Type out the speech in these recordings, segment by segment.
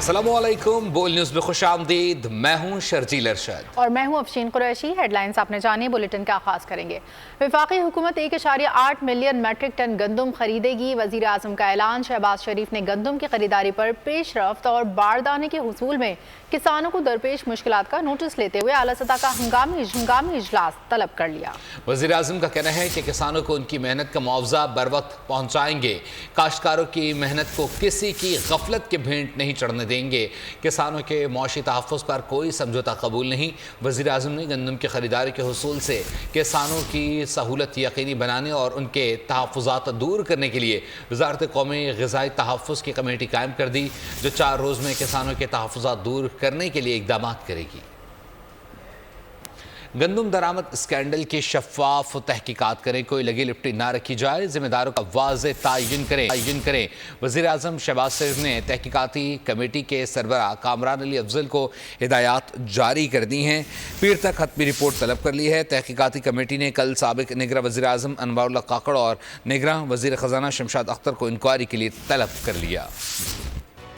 अस्सलामु अलैकुम, बोल न्यूज़ में खुश आमदीद। मैं हूँ शर्जील अरशद और मैं हूँ अफशीन कुरैशी। हेडलाइंस आपने जानी, बुलेटिन का आगाज करेंगे। वफाकी हुकूमत 1.8 मिलियन मैट्रिक टन गंदम खरीदेगी। वजीर आजम का ऐलान। शहबाज शरीफ ने गंदम की खरीदारी पर पेशरफ्त और बारदाने के हुसूल में किसानों को दरपेश मुश्किलात का नोटिस लेते हुए आला सतह का हंगामी इजलास तलब कर लिया। वजीर आजम का कहना है कि किसानों को उनकी मेहनत का मुआवजा बर वक्त पहुँचाएंगे। काश्तकारों की मेहनत को किसी की गफलत के भेंट नहीं चढ़ने देंगे। किसानों के मौशी तहफ़्फ़ुज़ पर कोई समझौता कबूल नहीं। वज़ीर आज़म ने गंदम की ख़रीदारी के हुसूल से किसानों की सहूलत यकीनी बनाने और उनके तहफ़्फ़ुज़ात दूर करने के लिए वज़ारत क़ौमी ग़िज़ाई तहफ़्फ़ुज़ की कमेटी कायम कर दी, जो 4 रोज़ में किसानों के तहफ़्फ़ुज़ात दूर करने के लिए इक़दाम करेगी। गंदम दरामद स्कैंडल की शफ़ाफ़ तहकीकात करें, कोई लगी लिपटी ना रखी जाए, ज़िम्मेदारों का वाज़ेह तायीन करें। वज़ीर आज़म शहबाज शरीफ ने तहकीकाती कमेटी के सरबराह कामरान अली अफजल को हिदायत जारी कर दी हैं। पीर तक हतमी रिपोर्ट तलब कर ली है। तहकीकाती कमेटी ने कल साबिक़ निगरां वज़ीर आज़म अनवारुल्लाह काकड़ और निगरां वज़ीर ख़ज़ाना शमशाद अख्तर को इंक्वायरी के लिए तलब कर लिया।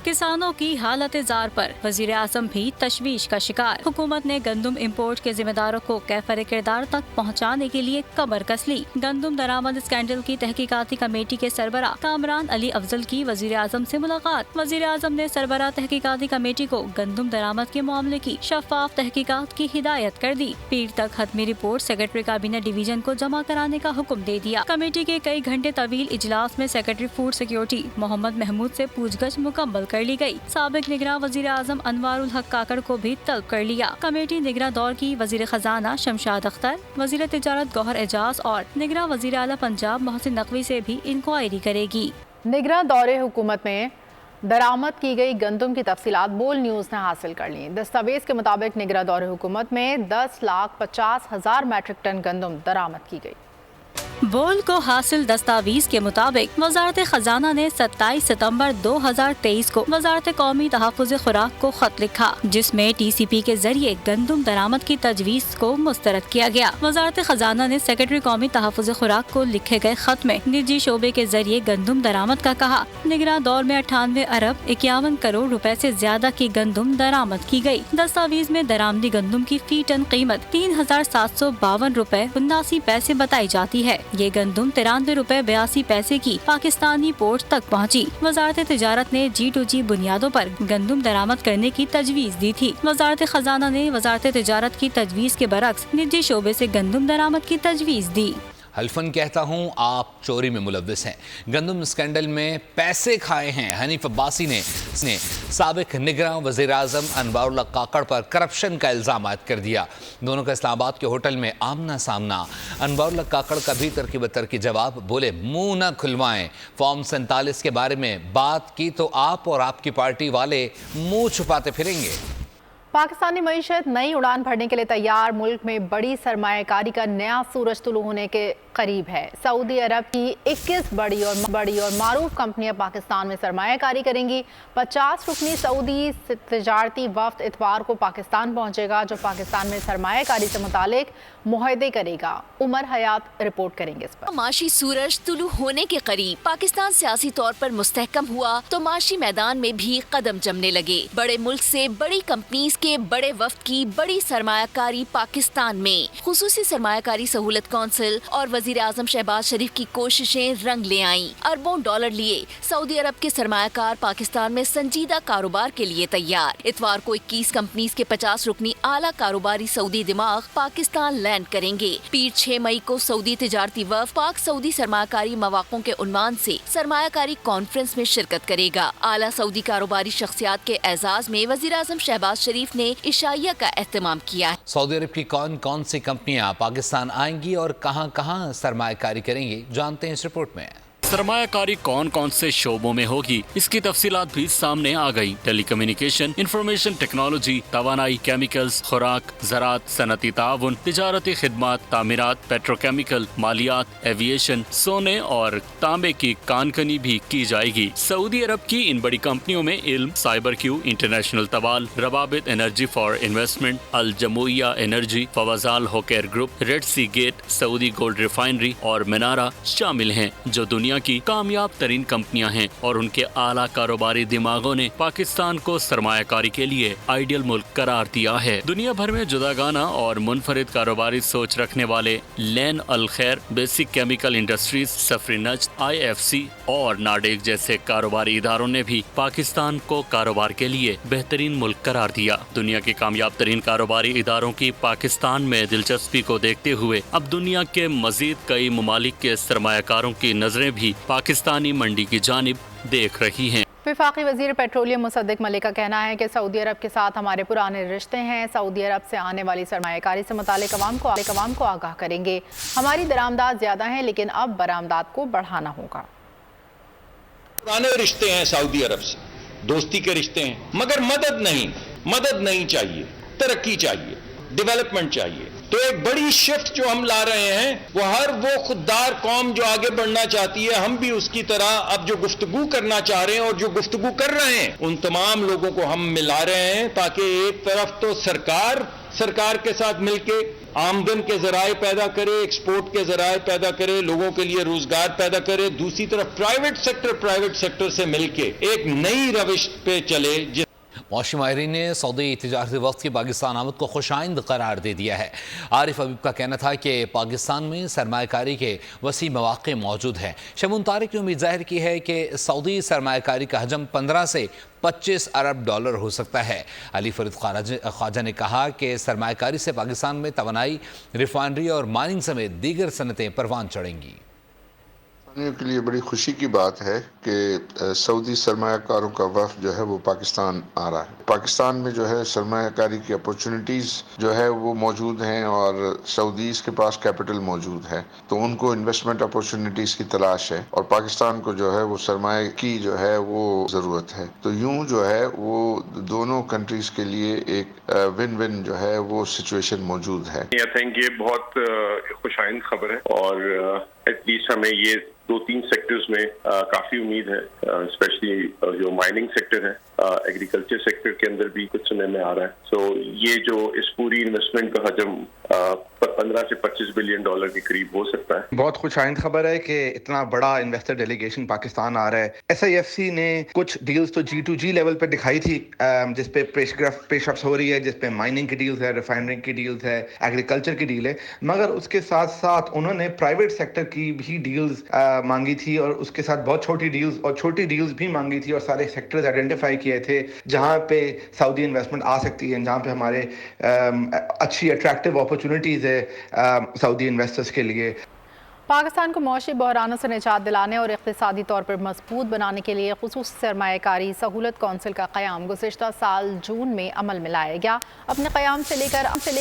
किसानों की हालत जार पर वजीर आज़म भी तशवीश का शिकार। हुकूमत ने गंदम इम्पोर्ट के जिम्मेदारों को कैफर किरदार तक पहुँचाने के लिए कमर कस ली। गंदम दरामद स्कैंडल की तहकीकाती कमेटी के सरबराह कामरान अली अफजल की वजीर आज़म से मुलाकात। वजीर आज़म ने सरबराह तहकीकाती कमेटी को गंदम दरामद के मामले की शफाफ तहकीकात की हिदायत कर दी। पीर तक हतमी रिपोर्ट सेक्रेटरी कैबिनेट डिवीजन को जमा कराने का हुक्म दे दिया। कमेटी के कई घंटे तवील इजलास में secretary food security Mohammad Mahmood से पूछगछ मुकम्मल कर ली गई। साबिक निगरां वजीर आज़म अनवारुल हक काकड़ को भी तलब कर लिया। कमेटी निगरां दौर की वजीर खजाना शमशाद अख्तर, वजीर तिजारत गौहर एजाज और निगरां वजीर आला पंजाब मोहसिन नकवी से भी इंक्वायरी करेगी। निगरां दौरे हुकूमत में दरामद की गई गंदम की तफसीलात बोल न्यूज़ ने हासिल कर ली। दस्तावेज के मुताबिक निगरां दौरे हुकूमत में 10,50,000 मैट्रिक टन गंदम दरामद की गई। बोल को हासिल दस्तावेज के मुताबिक वजारत खजाना ने 27 सितंबर 2023 को वजारत कौमी तहफ़्फ़ुज़ खुराक को खत लिखा, जिसमें TCP के जरिए गंदम दरामद की तजवीज़ को मुस्तरद किया गया। वजारत खजाना ने सेक्रेटरी कौमी तहफ़्फ़ुज़ खुराक को लिखे गए खत में निजी शोबे के जरिए गंदम दरामद का कहा। निगरां दौर में 98 अरब 51 करोड़ रुपए से ज्यादा की गंदम दरामद की गई। दस्तावेज में दरामदी गंदम की फी टन कीमत 3,752 रुपए 79 पैसे बताई जाती है। ये गंदम 93 रुपए 82 पैसे की पाकिस्तानी पोर्ट तक पहुंची। वजारत तिजारत ने G2G बुनियादों पर गंदम दरामद करने की तजवीज़ दी थी। वजारत खजाना ने वजारत तिजारत की तजवीज़ के बरक्स निजी शोबे से गंदम दरामद की तजवीज़ दी। हल्फन कहता हूँ आप चोरी में मुलव्विस हैं। गंदम स्कैंडल में पैसे खाए हैं। हनीफ अब्बासी ने साबिक निगरां वज़ीर आज़म अनवारुल्लाह काकड़ पर करप्शन का इल्ज़ाम आयद कर दिया। दोनों का इस्लामाबाद के होटल में आमना सामना। अनवारुल्लाह काकड़ का भी तरकीब जवाब, बोले मुंह न खुलवाएं। फॉर्म 47 के बारे में बात की तो आप और आपकी पार्टी वाले मुंह छुपाते फिरेंगे। पाकिस्तानी मईशत नई उड़ान भरने के लिए तैयार। मुल्क में बड़ी सरमायाकारी का नया सूरज तुलू होने के करीब है। सऊदी अरब की 21 बड़ी और मारूफ कंपनियां पाकिस्तान में सरमायाकारी करेंगी। 50 रुकनी सऊदी तिजारती वफ्द इतवार को पाकिस्तान पहुंचेगा, जो पाकिस्तान में सरमायाकारी से मुतालिक मुआहदे करेगा। उमर हयात रिपोर्ट करेंगे इस पर। माशी सूरज तुलू होने के करीब पाकिस्तान सियासी तौर पर मुस्तहकम हुआ तो माशी मैदान में भी कदम जमने लगे। बड़े मुल्क से बड़ी कंपनीज के बड़े वफ्द की बड़ी सरमायाकारी पाकिस्तान में। खुसूसी सरमायाकारी सहूलत कौंसिल और वजीर आजम शहबाज शरीफ की कोशिशें रंग ले आईं। अरबों डॉलर लिए सऊदी अरब के सरमायाकार पाकिस्तान में संजीदा कारोबार के लिए तैयार। इतवार को 21 कंपनीज के 50 रुकनी आला कारोबारी सऊदी दिमाग पाकिस्तान लैंड करेंगे। पीर 6 मई को सऊदी तिजारती वफ्द पाक सऊदी सरमायाकारी मौक़ों के उन्वान से सरमायाकारी कॉन्फ्रेंस में शिरकत करेगा। आला सऊदी कारोबारी शख्सियात के एजाज में वजीर आजम शहबाज शरीफ ने इशाइया का एहतमाम किया है। सऊदी अरब की कौन कौन सी कंपनियां पाकिस्तान आएंगी और कहां कहां सरमायाकारी करेंगी, जानते हैं इस रिपोर्ट में। सरमायाकारी कौन कौन से शोबों में होगी, इसकी तफसीलात भी सामने आ गई। टेलीकम्युनिकेशन, इंफॉर्मेशन टेक्नोलॉजी, तवानाई, केमिकल्स, खुराक, ज़राअत, सनती ताउन, तिजारती खिदमात, तामीरात, पेट्रोकेमिकल, मालियात, एविएशन, सोने और तांबे की कानकनी भी की जाएगी। सऊदी अरब की इन बड़ी कंपनियों में इल्म, साइबर क्यू, इंटरनेशनल तवाल, रवाबित एनर्जी फॉर इन्वेस्टमेंट, अल जमूइया एनर्जी, फवाजाल होकेर group, Red Sea Gate, Saudi gold refinery और मिनारा शामिल हैं, जो दुनिया دنیا کی کامیاب ترین کمپنیاں ہیں اور ان کے اعلیٰ کاروباری دماغوں نے پاکستان کو سرمایہ کاری کے لیے آئیڈیل ملک قرار دیا ہے۔ دنیا بھر میں جداگانہ اور منفرد کاروباری سوچ رکھنے والے لین الخیر، بیسک کیمیکل انڈسٹریز، سفری نجد، IFC اور ناڈیک جیسے کاروباری اداروں نے بھی پاکستان کو کاروبار کے لیے بہترین ملک قرار دیا۔ دنیا کے کامیاب ترین کاروباری اداروں کی پاکستان میں دلچسپی کو دیکھتے ہوئے اب دنیا کے مزید کئی ممالک کے سرمایہ کاروں کی نظریں بھی پاکستانی منڈی کی جانب دیکھ رہی ہیں۔ وفاقی وزیر پیٹرولیم مصدق ملک کا کہنا ہے کہ سعودی عرب کے ساتھ ہمارے پرانے رشتے ہیں، سعودی عرب سے آنے والی سرمایہ کاری سے متعلق عوام کو آگاہ کریں گے۔ ہماری درآمدات زیادہ ہیں لیکن اب برآمدات کو بڑھانا ہوگا۔ پرانے رشتے ہیں سعودی عرب سے، دوستی کے رشتے ہیں، مگر مدد نہیں چاہیے، ترقی چاہیے، ڈیولپمنٹ چاہیے۔ تو ایک بڑی شفٹ جو ہم لا رہے ہیں وہ خوددار قوم جو آگے بڑھنا چاہتی ہے، ہم بھی اس کی طرح اب جو گفتگو کرنا چاہ رہے ہیں اور جو گفتگو کر رہے ہیں ان تمام لوگوں کو ہم ملا رہے ہیں، تاکہ ایک طرف تو سرکار کے ساتھ مل کے آمدن کے ذرائع پیدا کرے، ایکسپورٹ کے ذرائع پیدا کرے، لوگوں کے لیے روزگار پیدا کرے، دوسری طرف پرائیویٹ سیکٹر سے مل کے ایک نئی روش پہ چلے۔ معاشی ماہرین نے سعودی تجارتی وفد کی پاکستان آمد کو خوش آئند قرار دے دیا ہے۔ عارف حبیب کا کہنا تھا کہ پاکستان میں سرمایہ کاری کے وسیع مواقع موجود ہیں۔ شمون طارق نے امید ظاہر کی ہے کہ سعودی سرمایہ کاری کا حجم 15 سے 25 ارب ڈالر ہو سکتا ہے۔ علی فرید خواجہ نے کہا کہ سرمایہ کاری سے پاکستان میں توانائی، ریفائنری اور مائننگ سمیت دیگر صنعتیں پروان چڑھیں گی۔ کے لیے بڑی خوشی کی بات ہے کہ سعودی سرمایہ کاروں کا وفد جو ہے وہ پاکستان آ رہا ہے۔ پاکستان میں جو ہے سرمایہ کاری کی اپورچونٹیز جو ہے وہ موجود ہیں اور سعودیز کے پاس کیپٹل موجود ہے، تو ان کو انویسٹمنٹ اپورچونٹیز کی تلاش ہے اور پاکستان کو جو ہے وہ سرمایہ کی جو ہے وہ ضرورت ہے۔ تو یوں جو ہے وہ دونوں کنٹریز کے لیے ایک ون ون جو ہے وہ سچویشن موجود ہے۔ I think یہ بہت خوش آئند خبر ہے اور ایٹ لیسٹ ہمیں یہ 2-3 سیکٹرز میں کافی امید ہے، اسپیشلی جو مائننگ سیکٹر ہے، ایگریکلچر سیکٹر کے اندر بھی کچھ سمے میں آ رہا ہے۔ سو یہ جو اس پوری انویسٹمنٹ کا حجم 15 سے 25 بلین ڈالر کے قریب ہو سکتا ہے۔ بہت خوش آئند خبر ہے کہ اتنا بڑا انویسٹر ڈیلیگیشن پاکستان آ رہا ہے۔ SIFC نے کچھ ڈیلز تو G2G لیول پہ دکھائی تھی، جس پہ پیش رفت ہو رہی ہے، جس پہ مائننگ کی ڈیلز ہے، ریفائنری کی ڈیلز ہے، ایگریکلچر کی ڈیل ہے، مگر اس کے ساتھ ساتھ انہوں نے پرائیویٹ سیکٹر کی بھی ڈیلز مانگی تھی اور اس کے ساتھ بہت چھوٹی ڈیلز بھی مانگی تھی اور سارے سیکٹرز آئیڈینٹیفائی کیے تھے جہاں پہ سعودی انویسٹمنٹ آ سکتی ہے، جہاں پہ ہمارے اچھی اٹریکٹیو اپرچونٹیز ہے سعودی انویسٹرز کے لیے۔ پاکستان کو معاشی بحرانوں سے نجات دلانے اور اقتصادی طور پر مضبوط بنانے کے لیے خصوصی سرمایہ کاری سہولت کونسل کا قیام گزشتہ سال جون میں عمل میں لایا گیا۔ اپنے قیام سے لے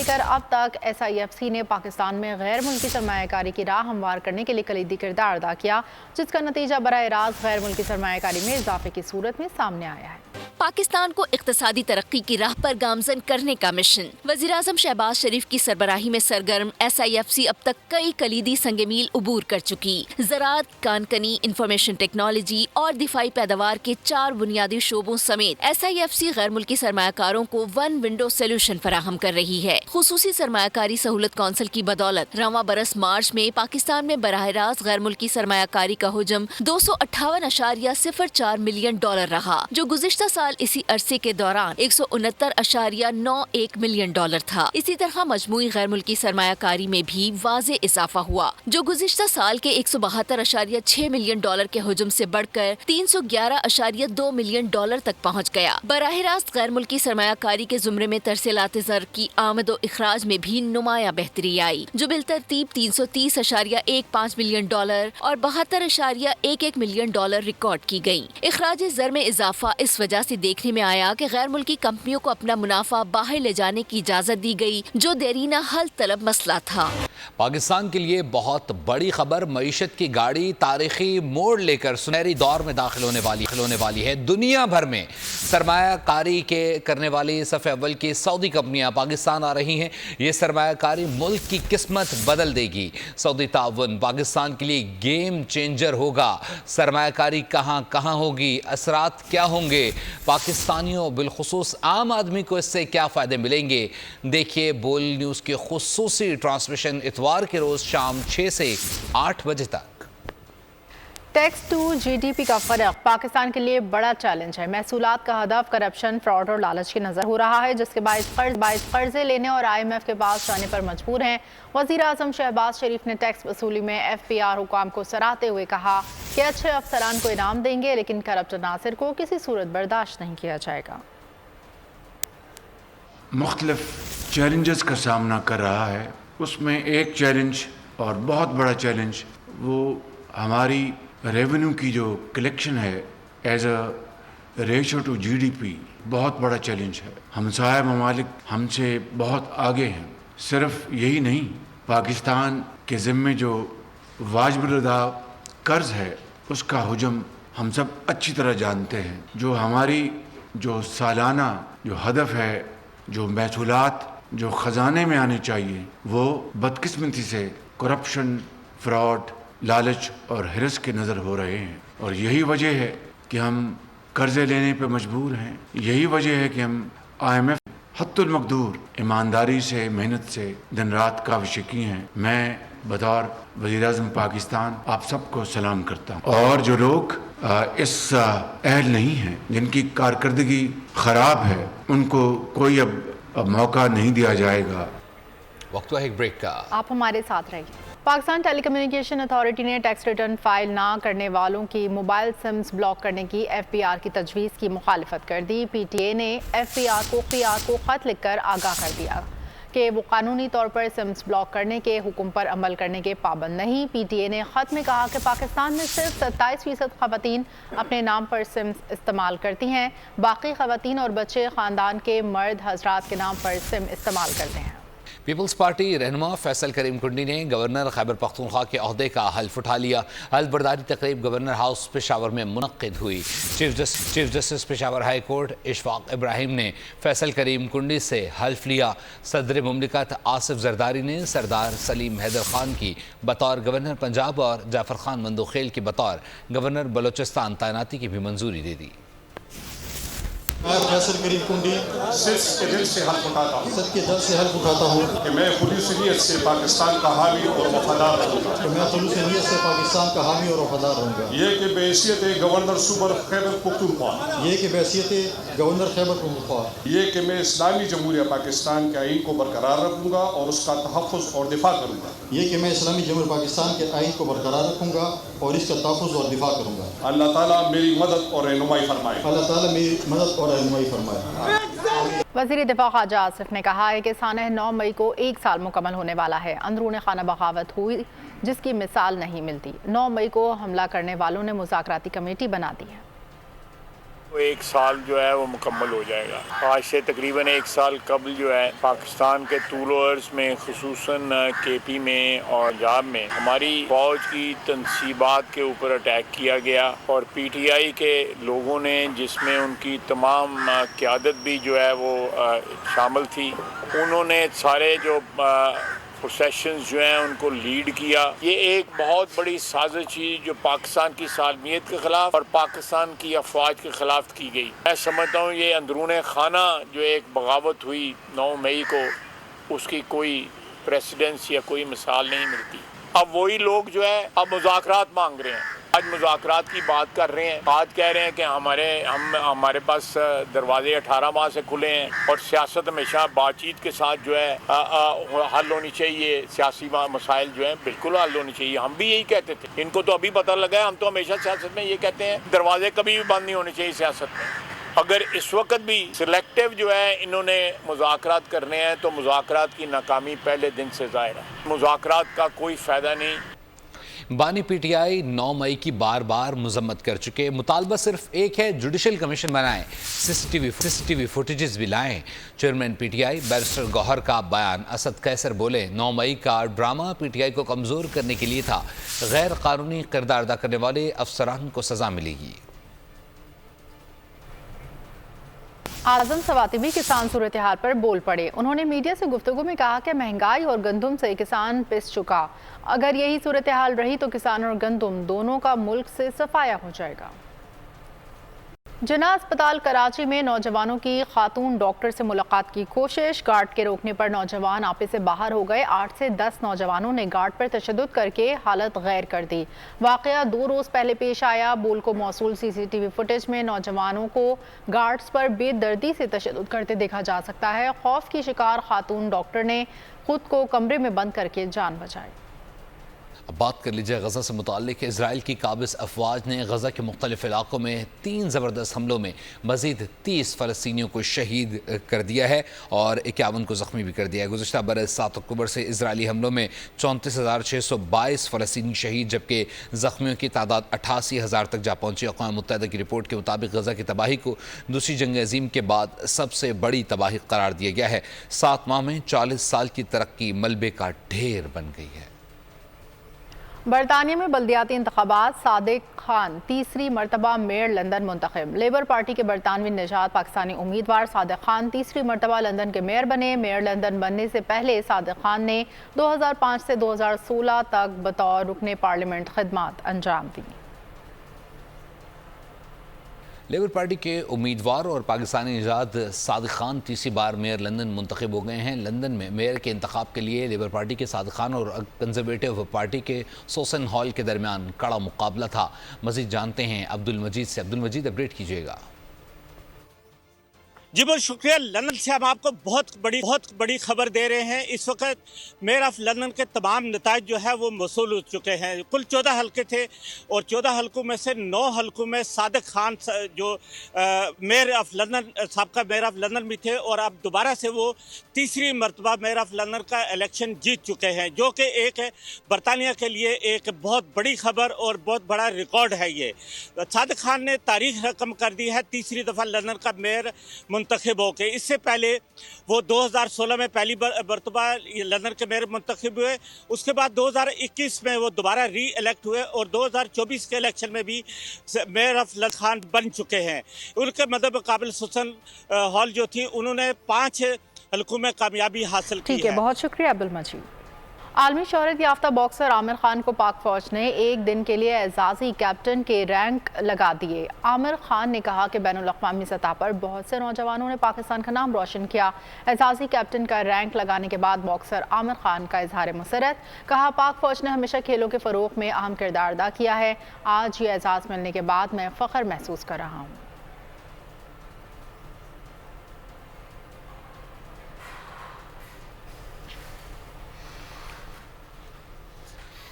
کر اب تک SIFC نے پاکستان میں غیر ملکی سرمایہ کاری کی راہ ہموار کرنے کے لیے کلیدی کردار ادا کیا، جس کا نتیجہ براہ راست غیر ملکی سرمایہ کاری میں اضافے کی صورت میں سامنے آیا ہے۔ پاکستان کو اقتصادی ترقی کی راہ پر گامزن کرنے کا مشن۔ وزیراعظم شہباز شریف کی سربراہی میں سرگرم SIFC اب تک کئی کلیدی سنگ میل عبور کر چکی۔ زراعت، کانکنی، انفارمیشن ٹیکنالوجی اور دفاعی پیداوار کے 4 بنیادی شعبوں سمیت SIFC غیر ملکی سرمایہ کاروں کو ون ونڈو سولوشن فراہم کر رہی ہے۔ خصوصی سرمایہ کاری سہولت کونسل کی بدولت رواں برس مارچ میں پاکستان میں براہ راست غیر ملکی سرمایہ کاری کا حجم 258.04 ملین ڈالر رہا، جو گزشتہ سال اسی عرصے کے دوران 169.91 ملین ڈالر تھا۔ اسی طرح مجموعی غیر ملکی سرمایہ کاری میں بھی واضح اضافہ ہوا، جو گزشتہ سال کے 172.6 ملین ڈالر کے حجم سے بڑھ کر 311.2 ملین ڈالر تک پہنچ گیا۔ براہ راست غیر ملکی سرمایہ کاری کے زمرے میں ترسیلات زر کی آمد و اخراج میں بھی نمایاں بہتری آئی، جو بالترتیب 330.15 ملین ڈالر اور 72.11 ملین ڈالر ریکارڈ کی گئی۔ اخراج زر میں اضافہ اس وجہ سے دیکھنے میں آیا کہ غیر ملکی کمپنیوں کو اپنا منافع باہر لے جانے کی اجازت دی گئی، جو دیرینہ حل طلب مسئلہ تھا۔ پاکستان کے لیے بہت بڑی خبر، معیشت کی گاڑی تاریخی موڑ لے کر سنہری دور میں داخل ہونے والی ہے۔ دنیا بھر میں سرمایہ کاری کرنے والی صف اول کی سعودی کمپنیاں پاکستان آ رہی ہیں۔ یہ سرمایہ کاری ملک کی قسمت بدل دے گی۔ سعودی تعاون پاکستان کے لیے گیم چینجر ہوگا۔ سرمایہ کاری کہاں ہوگی، اثرات کیا ہوں گے، پاکستانیوں بالخصوص عام آدمی کو اس سے کیا فائدے ملیں گے؟ دیکھیے بول نیوز کی خصوصی ٹرانسمیشن اتوار کے روز شام 6 سے 8 بجے تک۔ टैक्स टू जीडीपी का फर्क पाकिस्तान के लिए बड़ा चैलेंज है। महसूलात का हदफ करप्शन, फ्रॉड और लालच की नज़र हो रहा है, जिसके बायस कर्जे लेने और IMF के पास जाने पर मजबूर हैं। वज़ीर आज़म शहबाज शरीफ ने टैक्स वसूली में FPR हुकाम को सराहते हुए कहा कि अच्छे अफसरान को इनाम देंगे, लेकिन करप्ट नासिर को किसी सूरत बर्दाश्त नहीं किया जाएगा। मुख्तलिफ चैलेंजेस का सामना कर रहा है, उसमें एक चैलेंज और बहुत बड़ा चैलेंज वो हमारी रेवेन्यू की जो कलेक्शन है as a ratio to GDP बहुत बड़ा चैलेंज है। हमसाया ममालिक हमसे बहुत आगे हैं। सिर्फ यही नहीं, पाकिस्तान के ज़िम्मे जो वाजिब-उल-अदा कर्ज है उसका हुजम हम सब अच्छी तरह जानते हैं। जो हमारी जो सालाना जो हदफ है, जो महसूलात जो ख़जाने में आने चाहिए, वो बदकिस्मती से करप्शन, फ्रॉड, लालच और हिरस के नज़र हो रहे हैं। और यही वजह है कि हम कर्ज़े लेने पे मजबूर हैं। यही वजह है कि हम IMF हत्तुल मकदूर ईमानदारी से, मेहनत से दिन रात काविश की हैं। मैं बतौर वज़ीर आज़म पाकिस्तान आप सबको सलाम करता हूँ। और जो लोग इस अहल नहीं हैं, जिनकी कारकर्दगी ख़राब है, उनको कोई अब मौका नहीं दिया जाएगा। वक्त हुआ एक ब्रेक का। आप हमारे साथ रहिए। पाकिस्तान टेलीकम्युनिकेशन अथॉरिटी ने टैक्स रिटर्न फाइल ना करने वालों की मोबाइल सिम्स ब्लॉक करने की FPR की तजवीज़ की मुखालफत कर दी। PTA ने FPR को ख़त लिखकर आगाह कर दिया कि वो कानूनी तौर पर सिम्स ब्लॉक करने के हुक्म पर अमल करने के पाबंद नहीं। PTA ने ख़त में कहा कि पाकिस्तान में सिर्फ 27% ख़वातीन अपने नाम पर सिम्स इस्तेमाल करती हैं, बाकी ख़वातीन और बच्चे ख़ानदान के मर्द हजरात के नाम पर सिम इस्तेमाल करते हैं। पीपल्स पार्टी रहनुमा फैसल करीम कुंडी ने गवर्नर खैबर पख्तूनख्वा के अहदे का हल्फ उठा लिया। हल्फ बर्दारी तकरीब गवर्नर हाउस पेशावर में मुनक्किद हुई। Chief justice Peshawar high court Ishfaq Ibrahim ने फैसल करीम कुंडी से हल्फ लिया। सदर मुमलिकत आसिफ जरदारी ने सरदार सलीम हैदर खान की बतौर गवर्नर पंजाब और जाफर खान मंदोखेल की बतौर गवर्नर बलोचिस्तान तैनाती की भी मंजूरी दे दी। मैं फैसल करीम कुंडी सिर्फ के दिल से हल्फ उठाता हूँ कि मैं खुलूस नीयत से पाकिस्तान का हामी और वफादार रहूँगा पाकिस्तान का हामी और वफादार रहूँगा। ये कि बहैसियत गवर्नर सूबर खैबर पख्तूनख्वा ये कि मैं इस्लामी जमहूरिया पाकिस्तान के आइन को बरकरार रखूँगा और उसका तहफ़्फ़ुज़ और दिफा करूँगा। ये कि मैं इस्लामी जमहूरिया पाकिस्तान के आइन को बरकरार रखूँगा और इसका तहफ़्फ़ुज़ और दिफा करूँगा। अल्लाह ताला मेरी मदद और रहनुमाई फरमाए। अल्लाह ताला मेरी मदद और रहनुमाई फरमाए। वज़ीर दिफा ख्वाजा आसिफ ने कहा है कि सानह 9 मई को 1 साल मुकम्मल होने वाला है। अंदरूनी खाना बगावत हुई जिसकी मिसाल नहीं मिलती। 9 मई को हमला करने वालों ने मुज़ाकराती कमेटी बना दी है। 1 साल जो है वो मुकम्मल हो जाएगा। आज से तकरीबन 1 साल कबल जो है पाकिस्तान के तूलो अर्ज़ में, खुसूसन KP में और पंजाब में हमारी फ़ौज की तनसीबात के ऊपर अटैक किया गया और PTI के लोगों ने, जिसमें उनकी तमाम क़यादत भी जो है वो शामिल थी, उन्होंने सारे जो प्रोसेशंस जो हैं उनको लीड किया। ये एक बहुत बड़ी साजिश थी जो पाकिस्तान की सालमियत के ख़िलाफ़ और पाकिस्तान की अफवाज के ख़िलाफ़ की गई। मैं समझता हूँ ये अंदरूने खाना जो एक बगावत हुई 9 मई को, उसकी कोई प्रेसिडेंस या कोई मिसाल नहीं मिलती। अब वही लोग जो है अब मुज़ाकरात मांग रहे हैं, आज मुज़ाकरात की बात कर रहे हैं। आज कह रहे हैं कि हमारे पास दरवाजे 18 माह से खुले हैं और सियासत हमेशा बातचीत के साथ जो है हल होनी चाहिए। सियासी मसाइल जो हैं बिल्कुल हल होनी चाहिए। हम भी यही कहते थे, इनको तो अभी पता लगा है। हम तो हमेशा सियासत में ये कहते हैं दरवाजे कभी भी बंद नहीं होने चाहिए सियासत में। अगर इस वक्त भी सिलेक्टिव जो है इन्होंने मुज़ाकरात करने हैं तो मुज़ाकरात की नाकामी पहले दिन से ज़ाहिर है। मुज़ाकरात का कोई फ़ायदा नहीं। बानी PTI 9 मई की बार बार मजम्मत कर चुके। मुतालबा सिर्फ एक है, जुडिशल कमीशन बनाएं, CCTV फुटेजेस भी लाएं। चेयरमैन PTI बैरिस्टर गौहर का बयान। असद कैसर बोले 9 मई का ड्रामा PTI को कमज़ोर करने के लिए था। गैर कानूनी किरदार अदा करने वाले अफसरान को सज़ा मिलेगी। आज़म सवाती भी किसान सूरत हाल पर बोल पड़े। उन्होंने मीडिया से गुफ्तगू में कहा कि महंगाई और गंदम से किसान पिस चुका। अगर यही सूरत हाल रही तो किसान और गंदम दोनों का मुल्क से सफाया हो जाएगा। जिन्ना अस्पताल कराची में नौजवानों की खातून डॉक्टर से मुलाकात की कोशिश, गार्ड के रोकने पर नौजवान आपे से बाहर हो गए। 8 से 10 नौजवानों ने गार्ड पर तशद्दुद करके हालत गैर कर दी। वाकया 2 रोज़ पहले पेश आया। बोल को मौसूल CCTV फुटेज में नौजवानों को गार्ड्स पर बेदर्दी से तशद्दुद करते देखा जा सकता है। खौफ की शिकार खातून डॉक्टर ने खुद को कमरे में बंद करके जान बचाई। अब बात कर लीजिए गज़ा से मुताल्लिक। इजराइल की काबिज़ अफवाज ने गज़ा के मुख्तलिफ इलाकों में 3 ज़बरदस्त हमलों में मज़ीद 30 फ़लस्तीनियों को शहीद कर दिया है और 51 को ज़ख्मी भी कर दिया है। गुज़श्ता बरस 7 अक्टूबर से इजरायली हमलों में 34,622 फ़लस्तीनी शहीद, जबकि ज़ख्मियों की तादाद 88,000 तक जा पहुँची। अक़वाम मुत्तहिदा की रिपोर्ट के मुताबिक गज़ा की तबाही को दूसरी जंग अज़ीम के बाद सबसे बड़ी तबाही करार दिया गया है। 7 माह में 40 साल की तरक्की मलबे का ढेर बन गई है। बरतानिया में बल्दियाती इंतखाबात, सादिक खान तीसरी मरतबा मेयर लंदन मुंतखब। लेबर पार्टी के बरतानवी निजात पाकिस्तानी उम्मीदवार सादिक खान तीसरी मरतबा लंदन के मेयर बने। मेयर लंदन बनने से पहले सादिक खान ने 2005 से 2016 तक बतौर रुकने पार्लियामेंट खिदमत अंजाम दी। लेबर पार्टी के उम्मीदवार और पाकिस्तानी निजात सादिक खान तीसरी बार मेयर लंदन मुंतखब हो गए हैं। लंदन में मेयर के इंतखाब के लिए लेबर पार्टी के सादिक खान और कंजर्वेटिव पार्टी के सोसन हॉल के दरमियान कड़ा मुकाबला था। मजीद जानते हैं अब्दुल मजीद से। अब्दुल मजीद, अपडेट कीजिएगा। जी बहुत शुक्रिया। लंदन से हम आपको बहुत बड़ी खबर दे रहे हैं। इस वक्त मेयर ऑफ लंदन के तमाम नताइज जो है वो मौसूल हो चुके हैं। कुल 14 हल्के थे और 14 हल्कों में से 9 हल्कों में सादिक खान जो मेयर ऑफ लंदन साबका मेयर ऑफ लंदन भी थे और अब दोबारा से वो तीसरी मरतबा मेयर ऑफ लंदन का इलेक्शन जीत चुके हैं, जो कि एक बरतानिया के लिए एक बहुत बड़ी खबर और बहुत बड़ा रिकॉर्ड है। ये सादिक खान ने तारीख रकम कर दी है, तीसरी दफ़ा लंदन का मेयर मुंतखब हो के। इससे पहले वो 2016 में पहली मरतबा लंदन के मेयर मुंतखब हुए। उसके बाद 2021 में वो दोबारा री इलेक्ट हुए और 2024 के इलेक्शन में भी मेयर ऑफ लंदन खान बन चुके हैं। उनके मदद काबिल सोसन हॉल जो थी, उन्होंने 5 हल्कों में कामयाबी हासिल की है। ठीक है, बहुत शुक्रिया अब्दुल मजीद। आलमी शोहरत याफ्ता बॉक्सर आमिर खान को पाक फौज ने एक दिन के लिए एजाजी कैप्टन के रैंक लगा दिए। आमिर खान ने कहा कि बैनुल अक़वामी सतह पर बहुत से नौजवानों ने पाकिस्तान का नाम रोशन किया। एजाजी कैप्टन का रैंक लगाने के बाद बॉक्सर आमिर खान का इजहार मसरत, कहा पाक फौज ने हमेशा खेलों के फ़रोग़ में अहम किरदार अदा किया है। आज ये एजाज़ मिलने के बाद मैं फ़ख्र महसूस कर रहा हूँ।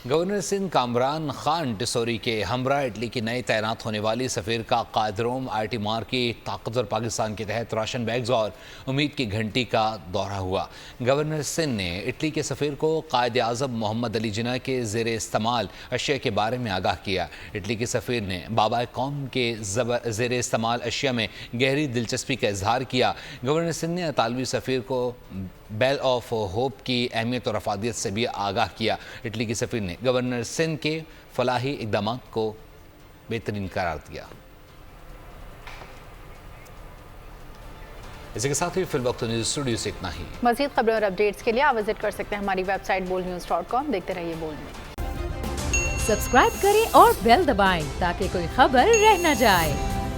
गवर्नर सिंध कामरान खान टिसोरी के हमरा इटली की नई तैनात होने वाली सफ़ीर का कायद-रोम IT मार की ताकतवर पाकिस्तान के तहत राशन बैग्स और उम्मीद की घंटी का दौरा हुआ। गवर्नर सिंध ने इटली के सफ़ीर को कायद आज़म मोहम्मद अली जिन्ना के ज़ेर इस्तेमाल अशिया के बारे में आगाह किया। इटली के सफ़ीर ने बाबा कौम के ज़ेर इस्तेमाल अशिया में गहरी दिलचस्पी का इजहार किया। गवर्नर सिंध ने इतालवी सफ़ीर को बेल ऑफ होप की अहमियत और अफादियत से भी आगाह किया। इटली की सफ़ीर ने गवर्नर सिंध के फलाही इक़दाम को बेहतरीन करार दिया। इसी के साथ ही फिल वक्त न्यूज़ स्टूडियो से इतना ही। मज़ीद खबरें और अपडेट्स के लिए आप विजिट कर सकते हैं हमारी वेबसाइट boldnews.com। देखते रहिए बोल्ड में। सब्सक्राइब करें और बेल दबाएं ताकि कोई खबर रह न जाए।